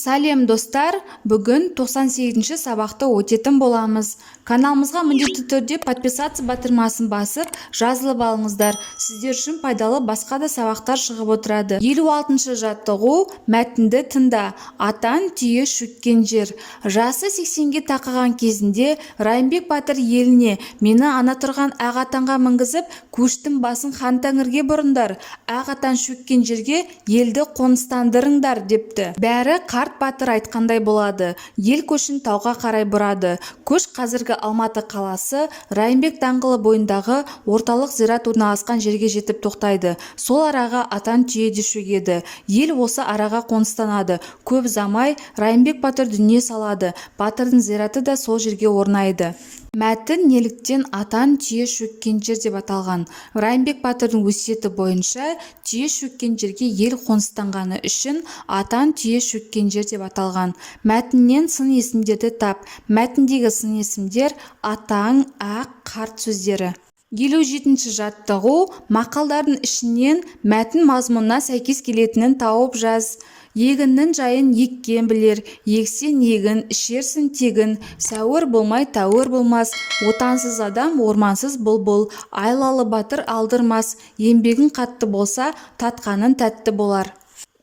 Сәлем достар, бүгін 98-ші сабақты өтетін боламыз. Каналымызға міндетті түрде подписаться батырмасын басып, жазылып алыңыздар. Сіздер үшін пайдалы басқа да сабақтар шығып отырады. 56-шы жаттығу мәтінді тыңда. Атан түйе шөккен жер. Жасы 80-ге тақаған кезінде Райымбек батыр еліне мені ана тұрған ақ атанға мінгізіп, көштің басын хан тәңірге бұрындар. Ақ атан шөккен жерге елді қоныстандырыңдар депті. Бәрі қарт батыр айтқандай болады. Ел көшін тауға қарай бұрады. Көш қазіргі Алматы қаласы Райымбек даңғылы бойындағы орталық зират орналасқан жерге жетіп тоқтайды. Сол араға атан түйе де шөгеді. Ел осы араға қоныстанады. Көп замай Райымбек батыр дүние салады. Батырдың зираты да сол жерге орнайды. Мәтін неліктен атан түйе шөккен жер деп аталған? Райымбек батырдың өсиеті бойынша түйе шөккен жерге ел қоныстанғаны үшін атан түйе шөккен жер деп аталған. Мәтіннен сын есімдерді тап. Мәтіндегі сын есімдер атаң, ақ, қарт сөздері. 57-ші жаттығу мақалдардың ішінен мәтін мазмұнына сәйкес келетінін тауып жаз. Егіннің жайын еккен білер, ексен егін, ішерсін тегін, сәуір болмай тәуір болмас, отансыз адам ормансыз бұлбұл, айлалы батыр алдырмас, еңбегің қатты болса, татқаның тәтті болар.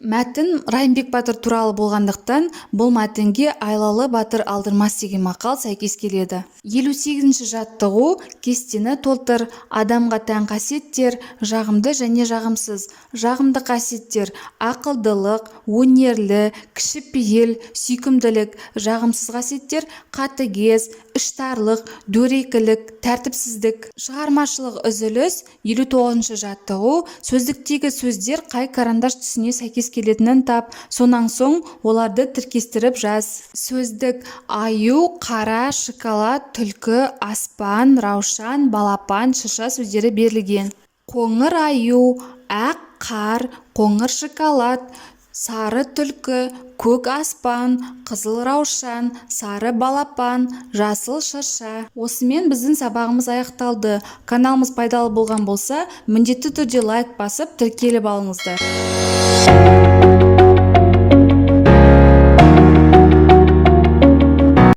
Мәтін Райымбек батыр туралы болғандықтан, бұл мәтінге айлалы батыр алдырмас деген мақал сәйкес келеді. 58-ші жаттығу кестені толтыр. Адамға тән қасиеттер жағымды және жағымсыз. Жағымды қасиеттер ақылдылық, өнерлі, кішіпейіл, сүйкімділік. Жағымсыз қасиеттер қатыгез, іштарлық, дөрекілік, тәртіпсіздік. Шығармашылық үзіліс. 59-ші жаттығу сөздіктегі сөздер қай карандаш түсіне сәйкес келетінін тап, сонан соң оларды тіркестіріп жаз. Сөздік: аю, қара, шоколад, түлкі, аспан, раушан, балапан, шыша сөздері берілген. Қоңыр аю, ақ қар, қоңыр шоколад, сары түлкі, көк аспан, қызыл раушан, сары балапан, жасыл шырша. Осымен біздің сабағымыз аяқталды. Каналымыз пайдалы болған болса, міндетті түрде лайк басып, тіркеліп алыңыздар.